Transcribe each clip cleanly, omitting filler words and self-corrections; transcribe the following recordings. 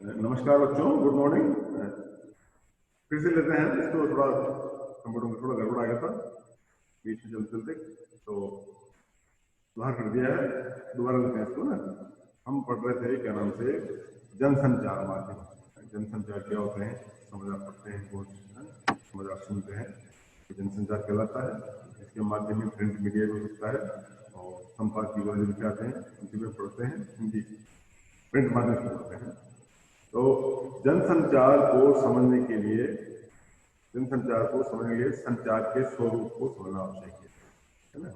नमस्कार बच्चों, good morning. फिर से लेते हैं इसको। थोड़ा कंप्यूटर में थोड़ा गड़बड़ आ गया था बीच में चलते चलते, तो सुधार कर दिया है। दोबारा लेते हैं इसको ना। हम पढ़ रहे थे क्या नाम से, जनसंचार माध्यम। जनसंचार क्या होते हैं, समाचार पढ़ते हैं, बहुत समाचार सुनते हैं, तो जनसंचार कहलाता है। इसके माध्यम में प्रिंट मीडिया भी हो सकता है, और संपादकीय वगैरह लिखे आते हैं उनकी भी पढ़ते हैं, हिंदी प्रिंट माध्यम से पढ़ते हैं। तो जनसंचार को समझने के लिए संचार के स्वरूप को समझना आवश्यक है ना।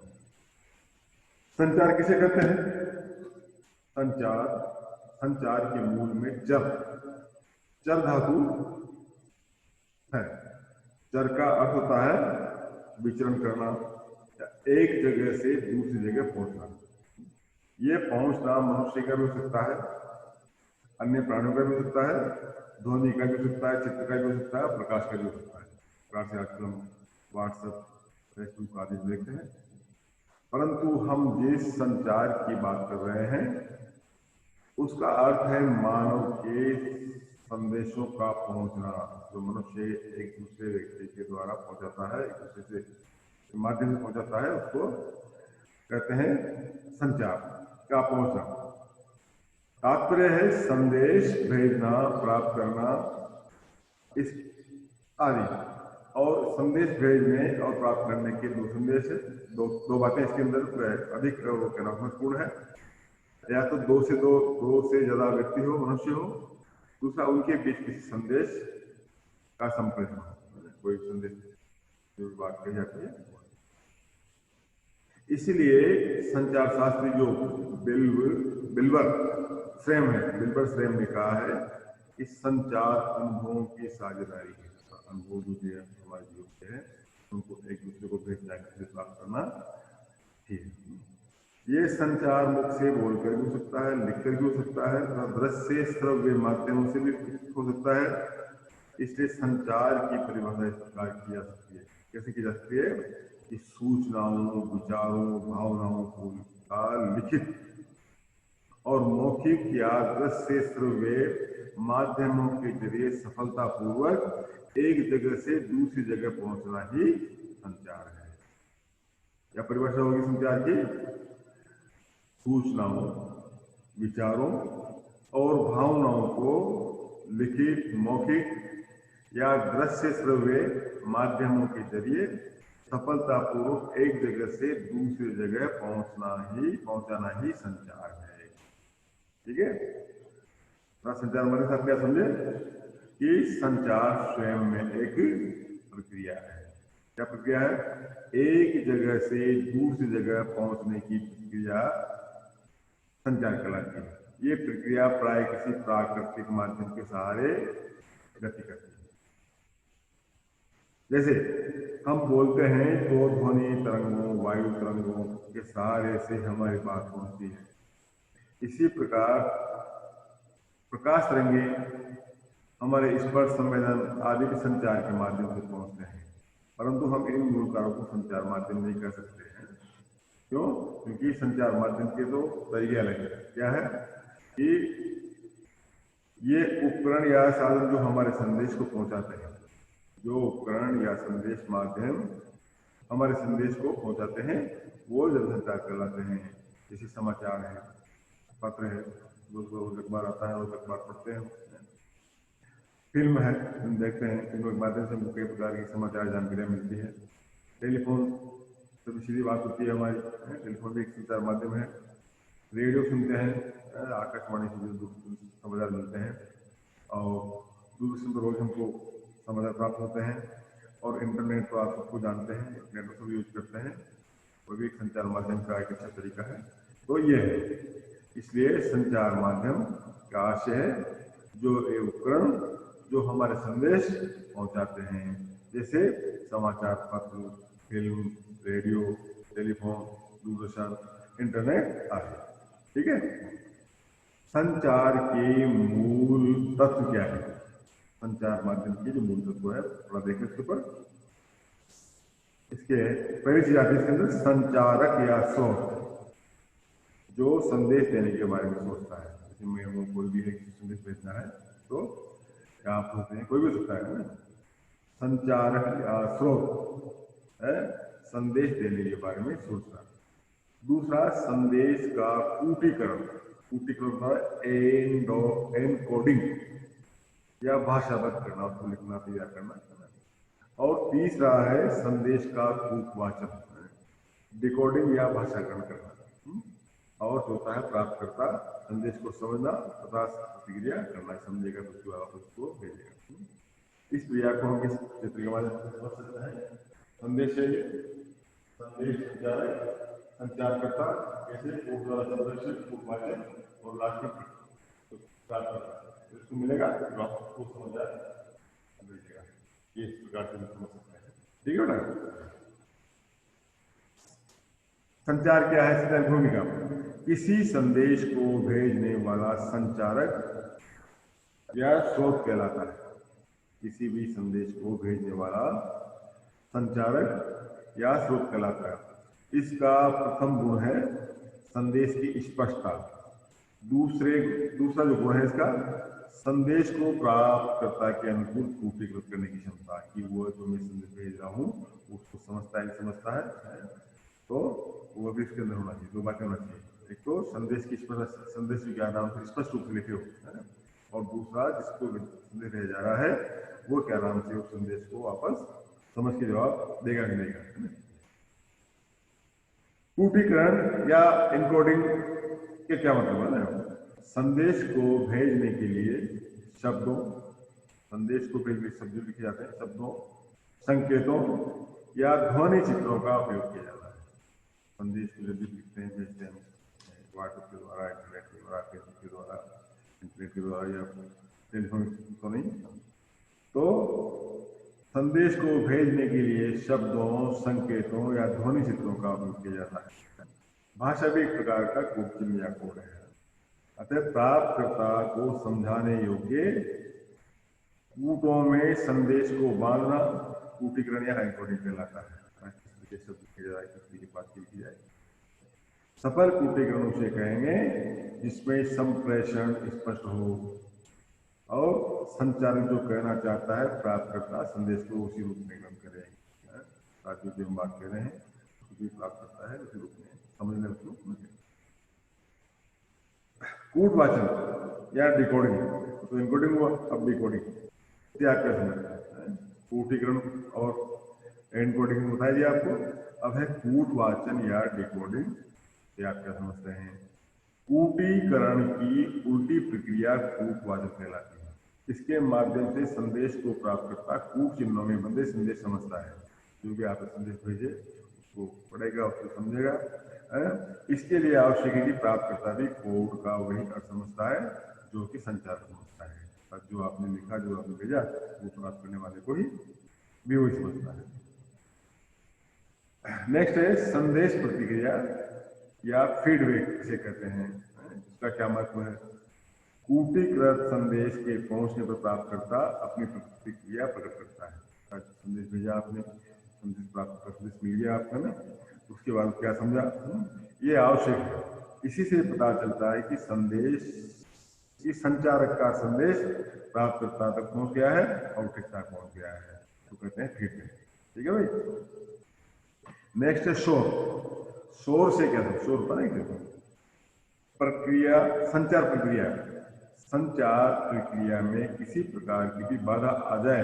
संचार किसे कहते हैं? संचार संचार के मूल में चर धातु है। चर का अर्थ होता है विचरण करना, या एक जगह से दूसरी जगह पहुंचना। ये पहुंचना मनुष्य का भी हो सकता है, अन्य प्राणियों का भी हो सकता है, ध्वनि का भी हो सकता है, चित्र का भी हो सकता है, प्रकाश का भी हो सकता है। प्रकार से आजकल हम व्हाट्सएप, फेसबुक आदि देखते हैं। परंतु हम जिस संचार की बात कर रहे हैं उसका अर्थ है मानव के संदेशों का पहुंचना, जो मनुष्य एक दूसरे व्यक्ति के द्वारा पहुंचाता है, एक दूसरे से माध्यम से पहुंचाता है, उसको कहते हैं संचार का पहुंचना। तात्पर्य है संदेश भेजना, प्राप्त करना, इस आदि। और संदेश भेजने और प्राप्त करने के दो संदेश, दो बातें इसके अंदर अधिक वो कहना महत्वपूर्ण है। या तो दो से ज्यादा व्यक्ति हो, मनुष्य हो, दूसरा उनके बीच किसी संदेश का संप्रेषण हो, कोई संदेश जो बात कही जाती है। इसीलिए संचार शास्त्री जो बिल्बर श्रेम ने कहा है कि संचार अनुभवों की साझेदारी है। अनुभव जो हमारे जीवन के हैं उनको एक दूसरे को भेजना, प्राप्त करना ठीक है। ये संचार मुख से बोलकर भी हो सकता है, लिखकर भी हो सकता है, दृश्य श्रव्य माध्यमों से भी हो सकता है। इसलिए संचार की परिभाषा इस प्रकार की जा सकती है। कैसे की जा सकती है कि सूचनाओं, विचारों, भावनाओं को लिखित और मौखिक या दृश्य श्रव्य माध्यमों के जरिए सफलतापूर्वक एक जगह से दूसरी जगह पहुंचना ही संचार है। क्या परिभाषा होगी संचार की? सूचनाओं, विचारों और भावनाओं को लिखित, मौखिक या दृश्य श्रव्य माध्यमों के जरिए सफलतापूर्वक एक जगह से दूसरी जगह पहुंचाना ही संचार है। ठीक है। संचार मतलब आप क्या समझे कि संचार स्वयं में एक प्रक्रिया है। क्या प्रक्रिया है? एक जगह से दूसरी जगह पहुंचने की प्रक्रिया संचार कहलाती है। ये प्रक्रिया प्राय किसी प्राकृतिक माध्यम के सहारे गति करती है। जैसे हम बोलते हैं तो ध्वनि तरंगों, वायु तरंगों के सहारे से हमारी बात पहुंचती है। इसी प्रकार प्रकाश तरंगे हमारे स्पर्श, संवेदन आदि के संचार के माध्यम से पहुंचते हैं। परंतु हम इन मूल कारकों को संचार माध्यम नहीं कह सकते हैं। क्यों? क्योंकि संचार माध्यम के दो तरीके अलग है। क्या है कि ये उपकरण या साधन जो हमारे संदेश को पहुंचाते हैं, जो उपकरण या संदेश माध्यम हमारे संदेश को पहुंचाते हैं, वो जनसंचार कहलाते हैं। जैसे समाचार है, पत्र है, रोज अखबार आता है, रोज अखबार पढ़ते हैं। फिल्म है, हम देखते हैं, फिल्मों के माध्यम से हमको कई प्रकार की समाचार जानकारियाँ मिलती है। टेलीफोन तो सीधी बात होती है हमारी, टेलीफोन भी एक संचार माध्यम है। रेडियो सुनते हैं, आकाशवाणी से जो समाचार मिलते हैं, और दूरदर्शन पर रोज हमको समाचार प्राप्त होते हैं। और इंटरनेट तो आप सबको जानते हैं, नेटवर्क को यूज करते हैं, वो भी एक संचार माध्यम का एक अच्छा तरीका है। तो ये है, इसलिए संचार माध्यम का आशय है जो ये उपकरण जो हमारे संदेश पहुंचाते हैं, जैसे समाचार पत्र, film, radio, telephone, Doordarshan, internet आदि। ठीक है। संचार के मूल तत्व क्या है? संचार माध्यम के जो मूल तत्व है थोड़ा देखें इसके ऊपर। इसके पहली चीज आती है इसके अंदर संचारक या स्रोत, जो संदेश देने के बारे में सोचता है। जैसे मैं कोई भी एक संदेश भेजना है तो क्या आप सोचते हैं, कोई भी सकता है ना, संचारक या स्रोत है, संदेश देने के बारे में सोचना। दूसरा, संदेश का कूटीकरण, कूटीकरण एनकोडिंग या भाषाबद्ध करना, उसको लिखना, तैयार करना। और तीसरा है संदेश का कूटवाचन, डिकोडिंग या भाषाकरण करना। और होता है प्राप्तकर्ता संदेश को समझना तथा प्रतिक्रिया करना, समझेगा तो उसके बाद उसको भेजेगा। इस क्रिया को हम किस चित्र के माध्यम से समझ सकते हैं? संदेश है, संदेश संचारकर्ता कैसे कूटवाचन और लास्ट में प्राप्तकर्ता, इसको मिलेगा तो आपको समझ भेजेगा। ये इस प्रकार से समझ सकते हैं, ठीक है ना। संचार क्या है? संचार भूमिका, किसी संदेश को भेजने वाला संचारक या स्रोत कहलाता है। किसी भी संदेश को भेजने वाला संचारक या स्रोत कहलाता है। इसका प्रथम गुण है संदेश की स्पष्टता। दूसरा जो गुण है इसका, संदेश को प्राप्तकर्ता के अनुकूल कूटीकृत करने की क्षमता, कि वो जो मैं संदेश भेज रहा हूँ उसको समझता है, समझता है तो वो भी इसके अंदर होना चाहिए। दो बातें होना चाहिए, एक तो संदेश की संदेश क्या नाम से स्पष्ट रूप से लिखे हो, है ना, और दूसरा जिसको संदेश भेजा जा रहा है वो क्या नाम से उस संदेश को वापस समझ के जवाब देगा कि नहीं देगा। कूटीकरण या इनकोडिंग के क्या मतलब है? संदेश को भेजने के लिए शब्दों, संदेश को भेजने के शब्द लिखे जाते हैं, शब्दों, संकेतों या ध्वनि चित्रों का उपयोग किया जाता है। संदेश को जब भी लिखते हैं, भेजते हैं व्हाट्सएप के द्वारा, इंटरनेट के द्वारा, फेसबुक के द्वारा, इंटरनेट के द्वारा या टेलीफोन तो नहीं, तो संदेश को भेजने के लिए शब्दों, संकेतों या ध्वनि चित्रों का उपयोग किया जाता है। भाषा भी एक प्रकार का कोड चिन्ह या कोड है। अतः प्राप्तकर्ता को समझाने योग्य कूटों में संदेश को बांधना कूटीकरण या एन्कोडिंग कहलाता है। शब्द लिखे जाए, किसी की बात लिखी जाए। सफल कूटीकरण उसे कहेंगे जिसमें संप्रेषण स्पष्ट हो और संचारक जो कहना चाहता है प्राप्तकर्ता संदेश को उसी रूप में ग्रहण करे। जो भी हम बात कर रहे हैं उसको भी प्राप्त करता है उसी रूप में समझने में। कूटवाचन या डिकोडिंग, तो इनकोडिंग हुआ, अब डिकोडिंग त्याग कर समझता है। कूटीकरण और एनकोडिंग बताया दिया आपको, अब है कूटवाचन या डिकोडिंग, त्याग कर समझते हैं। कूटीकरण की उल्टी प्रक्रिया कूटवाचन कहलाती है। इसके माध्यम से संदेश को प्राप्तकर्ता कूट चिन्हों में बंधे संदेश समझता है। जो भी आप संदेश भेजे उसको पढ़ेगा, उसको समझेगा। इसके लिए आवश्यक है कि प्राप्तकर्ता भी कोड का वही अर्थ समझता है जो कि संचारक समझता है। जो आपने लिखा, जो आपने भेजा, वो प्राप्त करने वाले को ही भी वही समझता है। नेक्स्ट है संदेश प्रतिक्रिया या फीडबैक इसे कहते हैं। इसका क्या मतलब है? कूटीकृत संदेश के पहुंचने पर प्राप्तकर्ता अपनी प्रतिक्रिया प्रकट करता है। संदेश भेजा आपने, संदेश प्राप्त संदेश मिल गया आपका ना, उसके बाद क्या समझा, ये आवश्यक है। इसी से पता चलता है कि संदेश, इस संचारक का संदेश प्राप्तकर्ता तक पहुंच गया है और ठीक ठाक पहुंच गया है, तो कहते हैं फीडबैक। ठीक है भाई। नेक्स्ट है शोर। शोर से क्या था? शोर पता नहीं क्या प्रक्रिया, संचार प्रक्रिया। संचार प्रक्रिया में किसी प्रकार की भी बाधा आ जाए,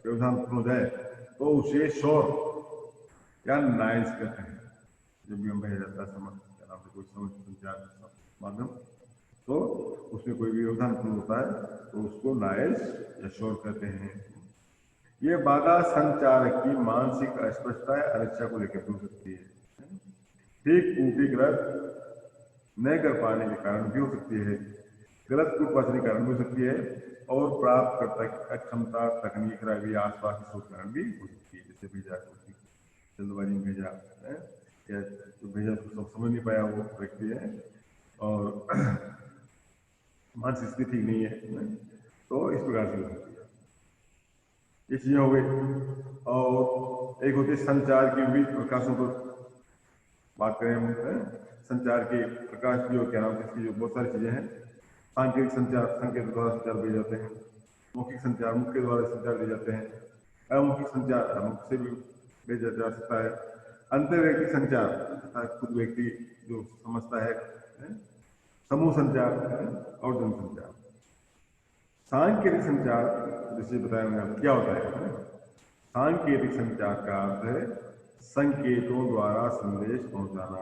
व्यवधान हो जाए, तो उसे शोर या नॉइज कहते हैं। जब भी हम भेजा जाता है समझ कोई समझ संचार माध्यम, तो उसमें कोई भी व्यवधान होता है तो उसको नॉइज या शोर कहते हैं। ये बाधा संचारक की मानसिक अस्पष्टता या अनिच्छा को लेकर हो सकती है। ठीक कूटीकृत न कर पाने के कारण भी हो सकती है, गलत कूटवाचन के कारण भी हो सकती है, और प्राप्तकर्ता की अक्षमता, तकनीक खराबी, आसपास की सोच कारण भी हो सकती है। जैसे भेजा जल्दबाजी में भेजा है या जो भेजा उसको सब समझ नहीं पाया वो व्यक्ति है और मानसिक स्थिति ठीक नहीं है, तो इस प्रकार से हो सकती है। ये चीजें हो गई। और एक होती है संचार की विविध प्रकाशों पर बात करें हम, संचार के प्रकाश जो क्या नाम, इसकी जो बहुत सारी चीजें हैं, सांकेतिक संचार संकेत द्वारा संचार दिए जाते हैं। मौखिक संचार मुख के द्वारा संचार दिए जाते हैं। अमौखिक संचार अमुख से भी भेजा जा सकता है। अंतर्व्यक्तिक संचार खुद व्यक्ति जो समझता है। समूह संचार और जनसंचार। सांकेतिक संचार जैसे बताया मैंने क्या होता है। सांकेतिक संचार का अर्थ है संकेतों द्वारा संदेश पहुंचाना।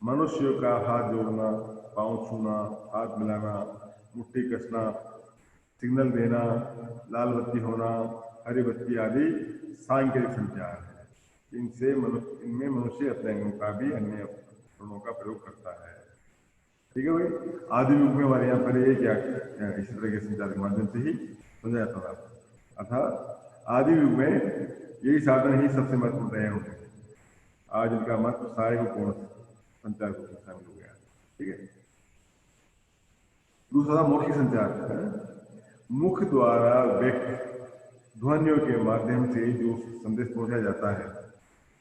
मनुष्यों का हाथ जोड़ना, पांव छूना, हाथ मिलाना, मुट्ठी कसना, सिग्नल देना, लाल बत्ती होना, हरी बत्ती आदि सांकेतिक संचार है। इनमें मनुष्य अपने अंगों का भी अन्य उपकरणों का प्रयोग करता है। ठीक है भाई। आदि युग में हमारे यहाँ पर ये क्या इसी तरह के संचार के माध्यम से ही समझा जाता था। अर्थात आदि युग में यही साधन ही सबसे महत्वपूर्ण रहे होंगे। आज इनका महत्व सारे को पूर्ण संचार को शामिल हो गया। ठीक है। दूसरा मौखिक संचार। मुख द्वारा व्यक्त ध्वनियों के माध्यम से जो संदेश पहुंचाया जाता है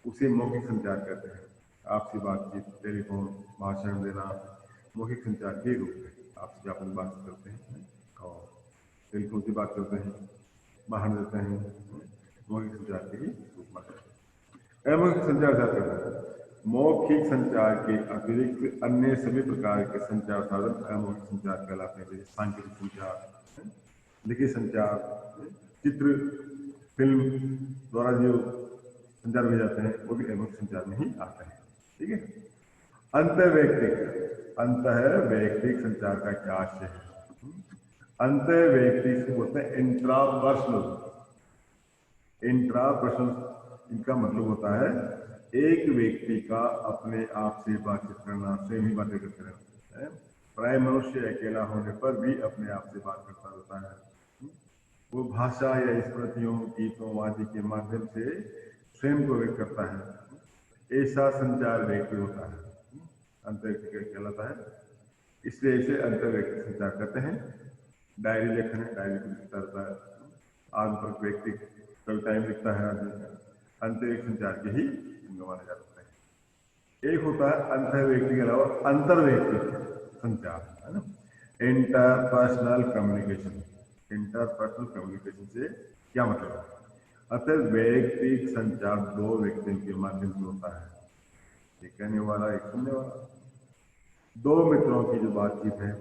उसे मौखिक संचार कहते हैं। आपसी बातचीत, टेलीफोन, भाषण देना मौखिक संचार के रूप में आपसे अपन बात करते हैं और टेलीफोन से बात करते हैं, भाषण देते हैं, मौखिक संचार के ही रूप में। अमौखिक संचार जाते हैं। मौखिक संचार के अतिरिक्त अन्य सभी प्रकार के संचार साधन अमौखिक संचार कहलाते हैं। जैसे सांकेतिक संचार, लिखित संचार, चित्र, फिल्म द्वारा जो संचार में जाते हैं वो भी अमौखिक संचार में ही आते हैं। ठीक है। अंतर्वैयक्तिक संचार का क्या आशय है। अंतर्वैयक्तिक से बोलते हैं इंट्रापर्सनल। इनका मतलब होता है एक व्यक्ति का अपने आप से बातचीत करना, स्वयं ही बातें करते रहना। प्राय मनुष्य अकेला होने पर भी अपने आप से बात करता रहता है। वो भाषा या स्मृतियों, गीतों आदि के माध्यम से स्वयं को व्यक्त करता है। ऐसा संचार व्यक्ति होता है, अंतर्वैयक्तिक कहलाता है। इसलिए इसे अंतर्वैयक्तिक संचार कहते हैं। डायरी लेखन है, डायरी को लिखता रहता है। आंतरिक व्यक्ति कविताएं लिखता है आदमी। अंतर्वैयक्तिक संचार के ही माना जा सकता है। एक होता है अंतर्वैयक्तिक के अलावा अंतर्वैयक्तिक संचार, है ना। Interpersonal communication. इंटरपर्सनल कम्युनिकेशन से क्या मतलब है। अतः वैयक्तिक संचार दो व्यक्तियों के माध्यम से होता है, एक कहने वाला एक सुनने वाला। दो मित्रों की जो बातचीत है,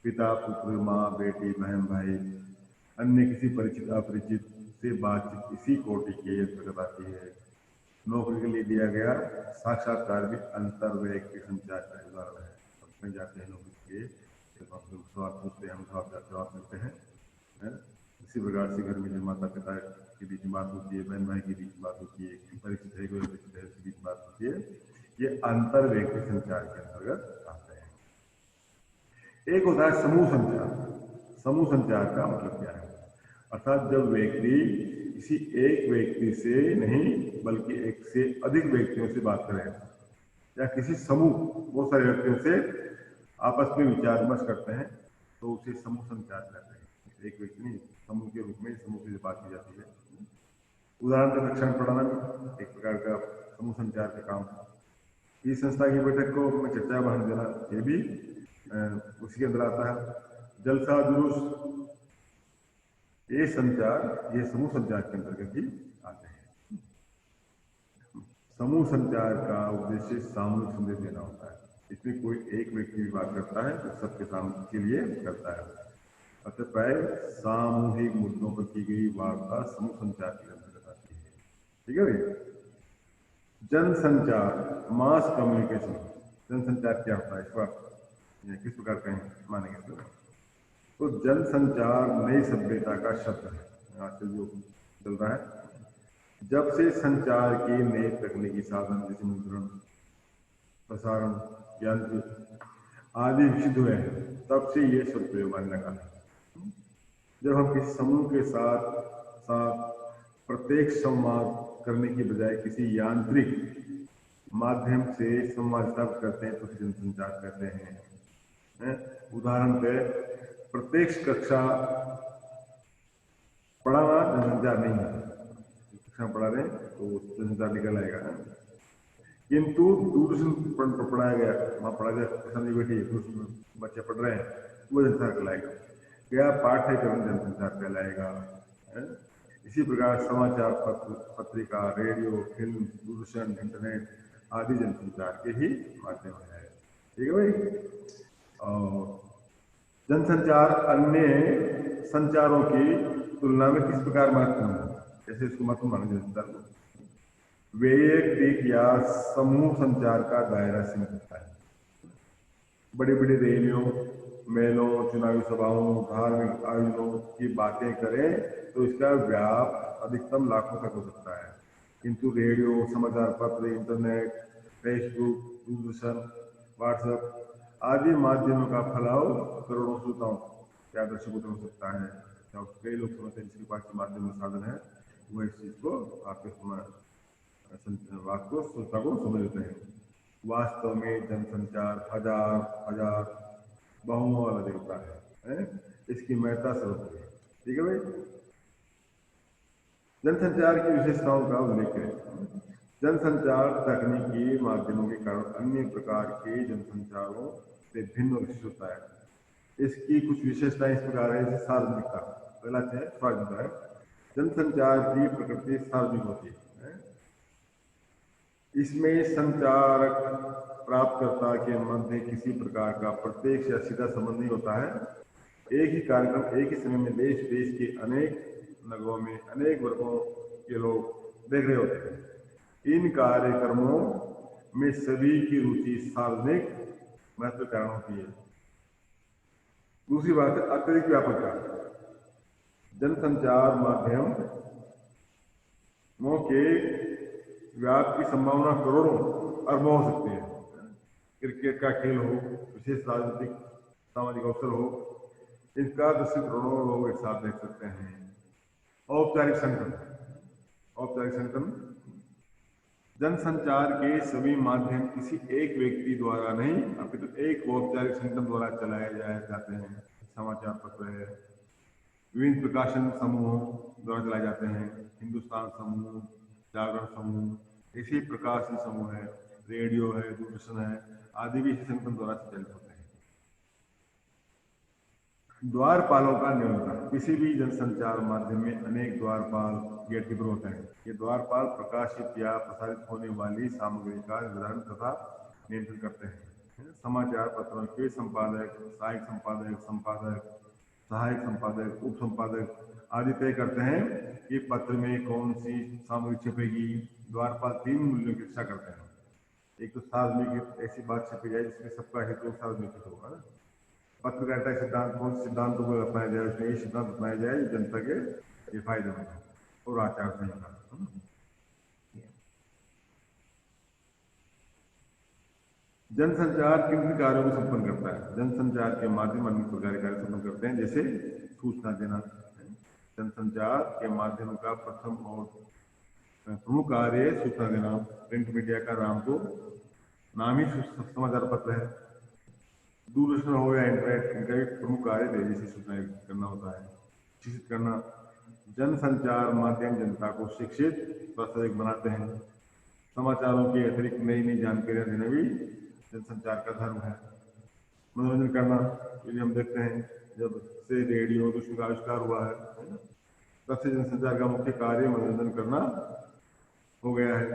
पिता पुत्र, माँ बेटी, बहन भाई, अन्य किसी परिचित अपरिचित से बातचीत इसी कोटि के अंतर्गत आती है। नौकरी के लिए दिया गया साक्षात्कार भी अंतर्वैयक्तिक संचार का उदाहरण है। अपने जाते हैं नौकरी के सवाल पूछते हैं, हम जवाब देते हैं। इसी प्रकार से घर में जो माता पिता के बीच में बात होती है, बहन भाई के बीच में बात होती है, परिचित है कोई अपरिचित है उसके बीच बात होती है, ये अंतर्वैयक्तिक संचार के अंतर्गत आते हैं। एक होता है समूह संचार। समूह संचार का मतलब क्या है। अर्थात जब व्यक्ति किसी एक व्यक्ति से नहीं बल्कि एक से अधिक व्यक्तियों से बात करें या किसी समूह बहुत सारे व्यक्तियों से आपस में विचार विमर्श करते हैं तो उसे समूह संचार कहते हैं। एक व्यक्ति नहीं, समूह के रूप में समूह से बात की जाती है। उदाहरण तक कक्षा पढ़ाना भी एक प्रकार का समूह संचार का काम है। इस संस्था की बैठक को में चर्चा बहन देना ये भी उसी के अंदर आता है। जलसा जुलूस, ये संचार ये समूह संचार के अंतर्गत ही आते हैं। समूह संचार का उद्देश्य सामूहिक संदेश देना होता है। इसमें कोई एक व्यक्ति भी बात करता है तो सबके सामने के लिए करता है। अतः प्राय सामूहिक मुद्दों पर की गई वार्ता समूह संचार के अंतर्गत आती है। ठीक है भैया। जनसंचार, मास कम्युनिकेशन। जनसंचार क्या होता है, इस बार किस प्रकार का मानेंगे तो जनसंचार नई सभ्यता का शब्द है आजकल जो चल रहा है। जब से संचार की नए तकनीकी साधन जैसे मुद्रण, प्रसारण, यंत्र आदि विकसित हुए हैं तब से ये सब प्रयोग आने लगा है। जब हम किसी समूह के साथ प्रत्येक संवाद करने की बजाय किसी यांत्रिक माध्यम से संवाद स्थापित करते हैं तो जनसंचार कहते हैं। उदाहरण पे प्रत्यक्ष कक्षा पढ़ाना जनसंचार नहीं है। कक्षा पढ़ा रहे तो जनसंचार निकल आएगा। किंतु दूरदर्शन पढ़ाया गया, वहाँ पढ़ा गया, समझी बैठी दूरदर्शन बच्चे पढ़ रहे हैं, वो जनसंचार कहलाएगा। क्या पाठ्यक्रम जनसंचार कहलाएगा, है? इसी प्रकार समाचार पत्र, पत्रिका, रेडियो, फिल्म, दूरदर्शन, इंटरनेट आदि जनसंचार के ही माध्यम है। ठीक है भाई। और जनसंचार अन्य संचारों की तुलना में किस प्रकार महत्वपूर्ण है? जैसे इसको महत्वपूर्ण माना जनसंचार को वैयक्तिक या समूह संचार का दायरा सीमित होता है। बड़ी बड़ी रैलियों, मेलों, चुनावी सभाओं, धार्मिक आयोजनों की बातें करें तो इसका व्याप अधिकतम लाखों तक हो सकता है। किंतु रेडियो, समाचार पत्र, इंटरनेट, फेसबुक, दूरदर्शन, व्हाट्सएप आदि माध्यमों का फैलाव करोड़ों श्रोताओं या दर्शकों तक हो सकता है। कई लोग समझते हैं जिसके पास माध्यम साधन है वह इस चीज को आपके बात को श्रोता को समझ लेते हैं। वास्तव में जनसंचार हजार हजार बहुओं वाला देवता है? इसकी महत्ता सर्वोपरि है। ठीक है भाई। जनसंचार की विशेषताओं का उल्लेख करें। जनसंचार तकनीकी माध्यमों के कारण अन्य प्रकार के जनसंचारों से भिन्न और विशिष्ट होता है। इसकी कुछ विशेषताएं इस प्रकार है, जैसे सार्वजनिकता। पहला है सार्वजनिकता है। जनसंचार की प्रकृति सार्वजनिक होती है। इसमें संचारक प्राप्तकर्ता के मध्य किसी प्रकार का प्रत्यक्ष या सीधा संबंध नहीं होता है। एक ही कार्यक्रम एक ही समय में देश देश के अनेक नगरों में अनेक वर्गों के लोग देख रहे होते हैं। इन कार्यक्रमों में सभी की रुचि सार्वजनिक महत्व कारण होती है। दूसरी बात है अत्यधिक व्यापकता। जनसंचार माध्यमों के व्याप की संभावना करोड़ों अरबों हो सकती है। क्रिकेट का खेल हो, विशेष राजनीतिक सामाजिक अवसर हो, इसका दस करोड़ों लोग एक साथ देख सकते हैं। औपचारिक संगठन। औपचारिक संगठन जनसंचार के सभी माध्यम किसी एक व्यक्ति द्वारा नहीं अपितु एक औपचारिक संगठन द्वारा चलाए जाते हैं। समाचार पत्र है, विभिन्न प्रकाशन समूहों द्वारा चलाए जाते हैं। हिंदुस्तान समूह, जागरण समूह, इसी प्रकाशन समूह है, रेडियो है, दूरदर्शन है आदि भी इसी संगठन द्वारा संचालित होते हैं। द्वारपालों का नियंत्रण। किसी भी जनसंचार माध्यम में अनेक द्वारपाल गेटकीपर होते हैं। ये द्वारपाल प्रकाशित या प्रसारित होने वाली सामग्री का निर्धारण तथा नियंत्रण करते हैं। समाचार पत्रों के संपादक, सहायक संपादक, सहायक संपादक, उप संपादक आदि तय करते हैं कि पत्र में कौन सी सामग्री छपेगी। द्वारपाल 3 मूल्यों की रक्षा करते हैं। एक तो सार्वजनिक, ऐसी बात छपी जाए जिसमें सबका हित हो, सार्वजनिक हित होगा। पत्रकारिता सिद्धांत कौन से सिद्धांतों को अपनाया जाए, उसमें ये सिद्धांत अपनाया जाए जनता के ये फायदेमंद है। और आचार संहिता। जनसंचार किन किन कार्यों को संपन्न करता है? जनसंचार के माध्यम अन्य प्रकार के कार्य संपन्न करते हैं, जैसे सूचना देना। जनसंचार के माध्यम का प्रथम और प्रमुख कार्य सूचना देना। प्रिंट मीडिया का नाम तो नाम ही समाचार पत्र है। दूरदर्शन हो या इंटरनेट, इनका भी प्रमुख कार्य तेजी से सूचना करना होता है, शिक्षित करना। जनसंचार माध्यम जनता को शिक्षित व सजग बनाते हैं। समाचारों के अतिरिक्त नई नई जानकारियां देना भी जनसंचार का धर्म है। मनोरंजन करना, ये हम देखते हैं जब से रेडियो दूरदर्शन का आविष्कार हुआ है तब से जनसंचार का मुख्य कार्य मनोरंजन करना हो गया है।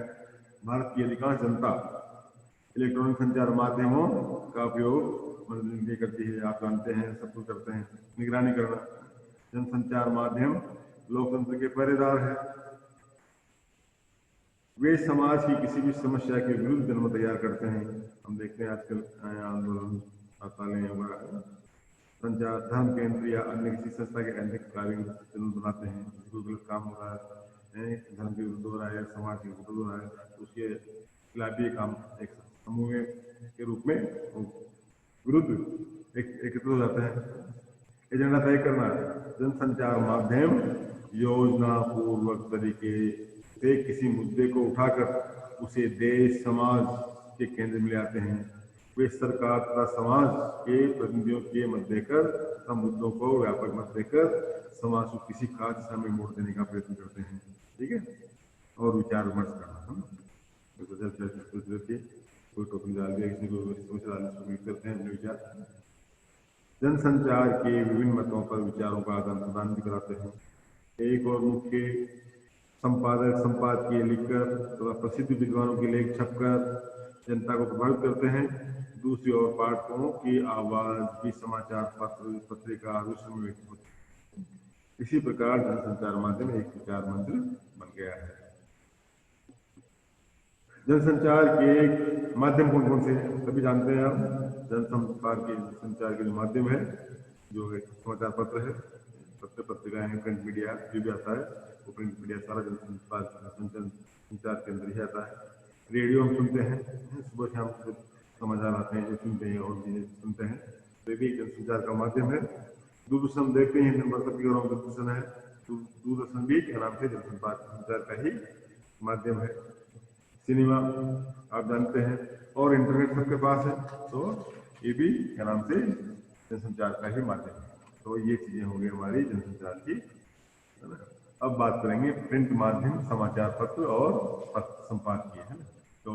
भारत की अधिकांश जनता इलेक्ट्रॉनिक संचार माध्यमों का उपयोग मनोरंजन के करती है। आप जानते हैं, सब कुछ करते हैं। निगरानी करना। जनसंचार माध्यम लोकतंत्र के पहरेदार है। वे समाज की किसी भी समस्या के विरुद्ध जनमत तैयार करते हैं। हम देखते हैं आजकल आंदोलन, हड़तालें वगैरह। संचार धर्म केंद्र या अन्य किसी संस्था के अनेक कार्य जनमत बनाते हैं। कोई गलत काम हो रहा है, धर्म के विरुद्ध हो रहा है या समाज के विरुद्ध हो रहा है, तो उसके खिलाफ ये काम एक समूह के रूप में विरुद्ध एकत्रित हो जाते हैं। एजेंडा तय करना। जनसंचार माध्यम योजना पूर्वक तरीके से किसी मुद्दे को उठाकर उसे देश समाज के केंद्र में ले आते हैं। वे सरकार तथा समाज के प्रतिनिधियों के मत देकर तथा मुद्दों को व्यापक मत देकर समाज को किसी खास दिशा में मोड़ देने का प्रयत्न करते हैं। ठीक है। और विचार विमर्श करना। कोई टोपी डाल दिया, किसी को सोच डाल करते हैं अपने विचार। जनसंचार के विभिन्न मतों पर विचारों का आदान प्रदान भी कराते हैं। एक और मुख्य संपादक संपादकीय लिखकर तथा प्रसिद्ध विद्वानों के लेख छपकर जनता को प्रभावित करते हैं। दूसरी ओर पाठकों की आवाज भी समाचार पत्र पत्रिका विश्व में व्यक्त होती है। इसी प्रकार जनसंचार माध्यम एक विचार मंत्र बन गया है। जनसंचार के माध्यम कौन कौन से हैं सभी जानते हैं आप। जनसंचार के जो माध्यम है, जो है समाचार पत्र है, पत्र पत्रिकाएं हैं, प्रिंट मीडिया जो भी आता है वो प्रिंट मीडिया सारा जनसंचार के अंदर ही आता है। रेडियो हम सुनते हैं, सुबह शाम समाचार आते हैं जो सुनते हैं और भी सुनते हैं, तो ये भी जनसंचार का माध्यम है। दूरदर्शन देखते हैं, पत्रिका और दूरदर्शन है, दूरदर्शन भी क्या नाम से जनसंचार का ही माध्यम है। सिनेमा आप जानते हैं, और इंटरनेट सबके पास है, तो ये भी क्या नाम से जनसंचार का ही माध्यम है। तो ये चीजें हो गई हमारी जनसंचार की। अब बात करेंगे प्रिंट माध्यम, समाचार पत्र और संपादकीय, है ना। तो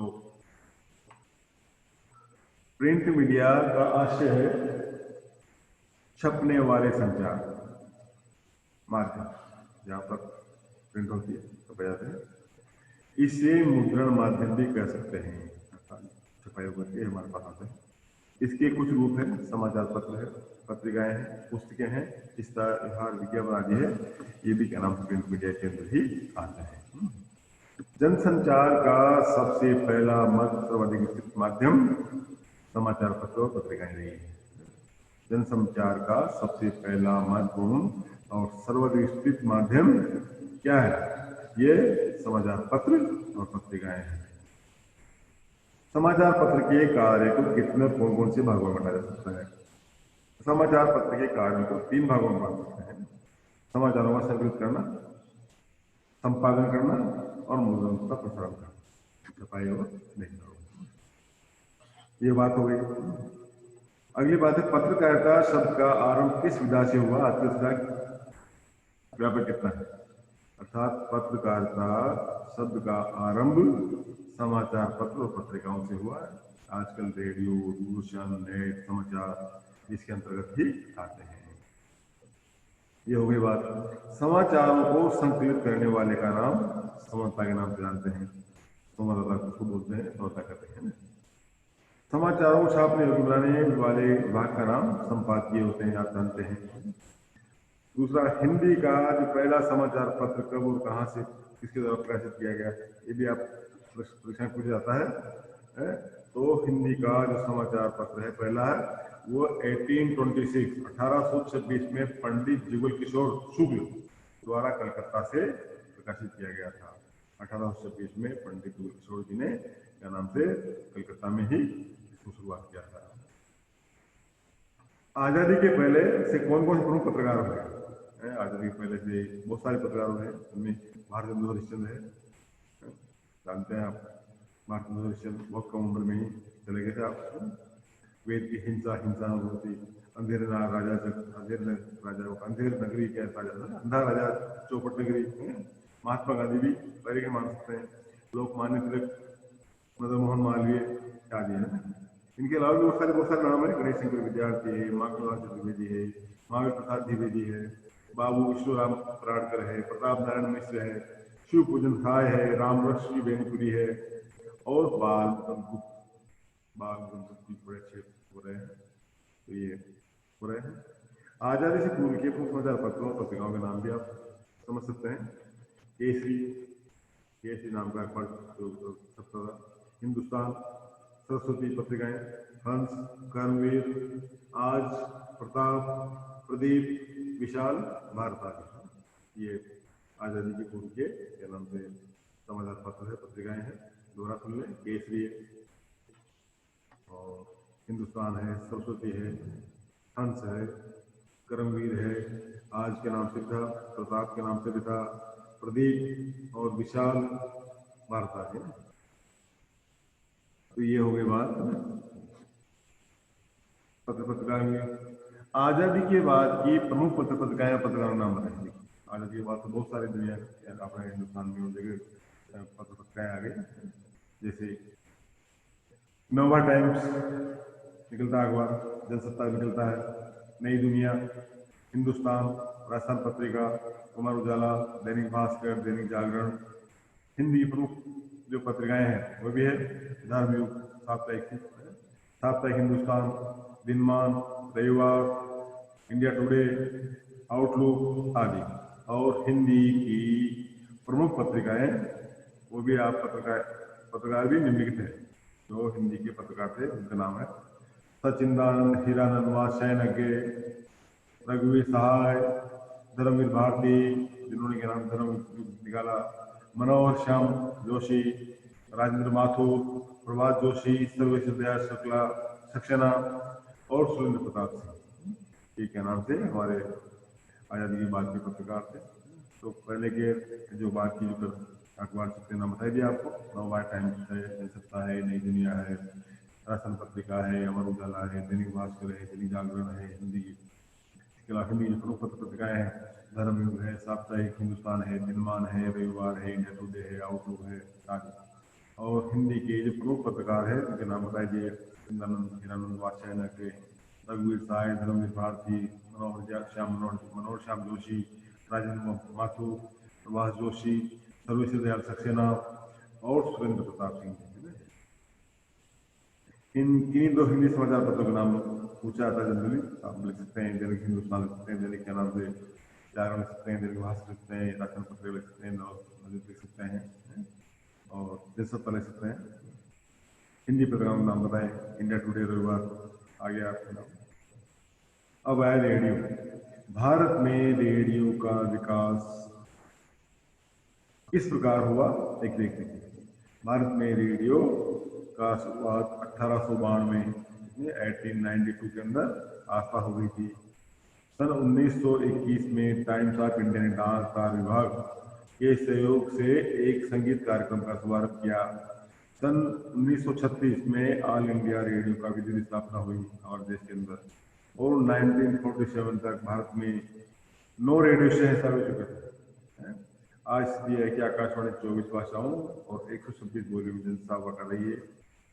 प्रिंट मीडिया का आशय है छपने वाले संचार माध्यम, जहां पर प्रिंट होती है तो बजाते हैं। इसे मुद्रण माध्यम भी कह सकते हैं, छपाई करके हमारे पास आते हैं। इसके कुछ रूप हैं, समाचार पत्र है, पत्रिकाएं हैं, पुस्तकें हैं, इश्तहार विज्ञापन आदि है, ये भी क्या नाम से प्रिंट मीडिया के अंदर ही आते हैं। जनसंचार का सबसे पहला सर्वाधिक माध्यम समाचार पत्र और पत्रिकाएं रही है। जनसंचार का सबसे पहला महत्वपूर्ण और सर्वाधिक माध्यम क्या है? ये समाचार पत्र और पत्रिकाएं हैं। समाचार पत्र के कार्य को कितने कौन कौन से भागों में बांटा जा सकता है? समाचार पत्र के कार्य को 3 भागों में बांट सकते हैं। समाचारों का संकलित करना, संपादन करना और मुद्रण का प्रसारण करना, छपाई और लेखन। ये बात हो गई। अगली बात है पत्रकारिता शब्द का आरंभ किस विधा से हुआ? व्यापक कितना है? अर्थात पत्रकारिता शब्द का आरंभ समाचार पत्र और पत्रिकाओं से हुआ है। आजकल रेडियो, दूरदर्शन, नेट, समाचार इसके अंतर्गत ही आते हैं। ये हो गई बात। समाचारों को संकलित करने वाले का नाम संवाददाता के नाम से जानते हैं। संवाददाता किसको बोलते हैं? संवाददाता कहते हैं। समाचारों को छापने योग्य बनाने वाले विभाग का नाम संपादकीय होते हैं, आप जानते हैं। दूसरा, हिंदी का जो पहला समाचार पत्र कब और कहां से किसके द्वारा प्रकाशित किया गया, ये भी आप परीक्षा पूछा जाता है। तो हिंदी का जो समाचार पत्र है पहला है वो 1826 में पंडित जुगल किशोर शुक्ल द्वारा कलकत्ता से प्रकाशित किया गया था। 1826 में पंडित जुगल किशोर जी ने क्या नाम से कलकत्ता में ही इसको शुरुआत किया था। आजादी के पहले से कौन कौन से प्रमुख पत्रकार हुए? आजादी के पहले से बहुत सारे पत्रकार हुए हैं, उनमें भारतेंदु हरिश्चंद्र है, जानते हैं आप। भारतेंदु हरिश्चंद्र बहुत कम उम्र में ही चले गए थे। आप वेद की हिंसा होती, अंधेर नगरी क्या राजा, अंधा राजा, चौपट नगरी। महात्मा गांधी भी पहले के मान सकते हैं, लोकमान्य तिलक, मदन मोहन मालवीय आदि है। इनके अलावा भी बहुत सारे नाम है। गणेश शंकर विद्यार्थी है, माखनलाल चतुर्वेदी है, महावीर प्रसाद द्विवेदी है, बाबू विष्णुराम पराड़कर है, प्रताप नारायण मिश्र है, शिव पूजन थाय है, रामलक्ष्मी बेनीपुरी है, और बाल बड़े अच्छे हो रहे हैं। तो ये हो रहे हैं। आजादी से पूर्व के प्रमुख समाचार पत्रों और पत्रिकाओं के नाम भी आप समझ सकते हैं। केसरी नाम का अखबार, हिंदुस्तान, सरस्वती पत्रिकाएं, हंस, कर्मवीर, आज, प्रताप, प्रदीप, विशाल, भारत आदि। ये आजादी के पूर्व के क्या नाम से समाचार पत्र है, पत्रिकाएं हैं। दोहरा सुन लें, केसरी और हिंदुस्तान है, सरस्वती है, हंस है, कर्मवीर है, आज के नाम से था, प्रताप के नाम से भी था, प्रदीप और विशाल, भारत आदि। तो ये हो गई बात पत्रिकाएं में। आजादी के बाद की प्रमुख पत्रिकाएं पत्रकारों नाम बताएंगे। आजादी के बाद तो बहुत सारी दुनिया अपने हिंदुस्तान में जगह पत्रिकाएं आ गई। जैसे नोवा टाइम्स निकलता है अखबार, जनसत्ता निकलता है, नई दुनिया, हिंदुस्तान, राजस्थान पत्रिका, अमर उजाला, दैनिक भास्कर, दैनिक जागरण। हिंदी प्रमुख जो पत्रिकाएं हैं वो भी है धर्मयुग, साप्ताहिक हिंदुस्तान, दिनमान, रविवार, इंडिया टुडे, आउटलुक आदि। और हिंदी की प्रमुख पत्रिकाएं वो भी आप पत्रकार भी निम्नलिखित है। जो हिंदी के पत्रकार थे उनका नाम है सचिंदानंद, हीरानंद, वात्स्यायन, रघुवीर सहाय, धर्मवीर भारती, जिन्होंने क्या नाम धर्म निकाला, मनोहर श्याम जोशी, राजेंद्र माथुर, प्रभात जोशी, सर्वेश्वर दयाल शुक्ला, सक्सेना और सुरेंद्र प्रताप सिंह, ये क्या नाम से हमारे आज़ादी के बाद के पत्रकार थे। तो पहले के जो बात की जो अखबार छपते नाम बताई दिया आपको, नवभारत टाइम्स है, जनसत्ता है, नई दुनिया है, राजस्थान पत्रिका है, अमर उजाला है, दैनिक भास्कर है, दैनिक जागरण है हिंदी की। इसके अलावा हिंदी प्रमुख पत्र पत्रिकाएं हैं धर्मयुग है, साप्ताहिक हिंदुस्तान है, दिनमान है, रविवार है, इंडिया टुडे है, आउटलुक है आदि। और हिंदी के जो प्रमुख पत्रकार है उनके नाम बताए दिए सचिंदानंद, हीरानंद, वात्स्यायन, रघुवीर सहाय, धर्मवीर भारती, मनोहर श्याम जोशी, राजेंद्र माथुर, प्रभाष जोशी, सर्वेश्वर दयाल सक्सेना और सुरेंद्र प्रताप सिंह। इन दो हिंदी समाचार पत्रों का नाम पूछा जाता है जनरली, आप लिख सकते हैं दैनिक हिंदुस्तान लिख सकते हैं, दैनिक के नाम से जागरण लिख सकते हैं, दैनिक भास्कर लिख सकते हैं, राजस्थान पत्रिका लिख सकते हैं, नवजीत लिख सकते हैं और जनसत्ता लिख सकते हैं। हिंदी पत्रिकाओं का नाम बताएं, इंडिया टुडे, रविवार, आगे आपके नाम। अब आया रेडियो। भारत में रेडियो का विकास किस प्रकार हुआ एक देखते हैं। भारत में रेडियो का शुरुआत 1892 में 1892 के अंदर आस्था हो गई थी। सन 1921 में टाइम्स ऑफ इंडिया ने डाक तार विभाग के सहयोग से एक संगीत कार्यक्रम का शुभारंभ किया। सन 1936 में ऑल इंडिया रेडियो का विधिवत स्थापना हुई हमारे देश के अंदर। और 1947 तक भारत में 9 रेडियो स्टेशन स्थापित हो चुके थे। आज स्थिति है कि आकाशवाणी 24 भाषाओं और 126 बोलियों में जनसेवा कर रही है।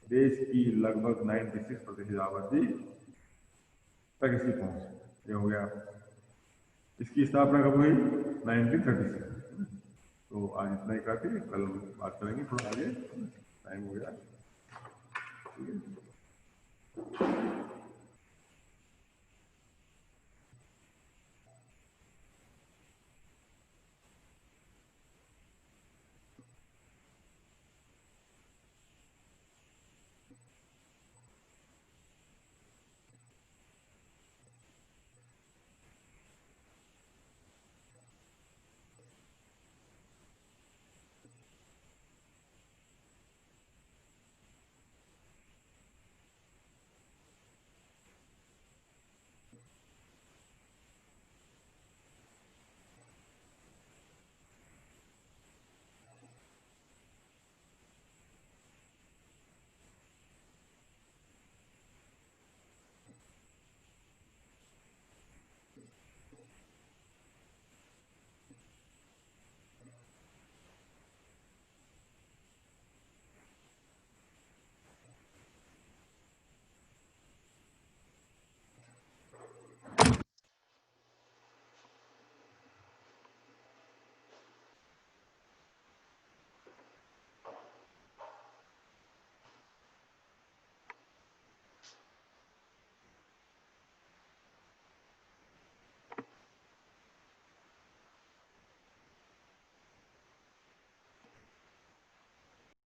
देश की लगभग 96% आबादी तक इसकी पहुंच। ये हो गया। इसकी स्थापना कब हुई? 1936। तो आज इतना ही काफी, कल बात करेंगे थोड़ा आगे, टाइम हो गया। ठीक है।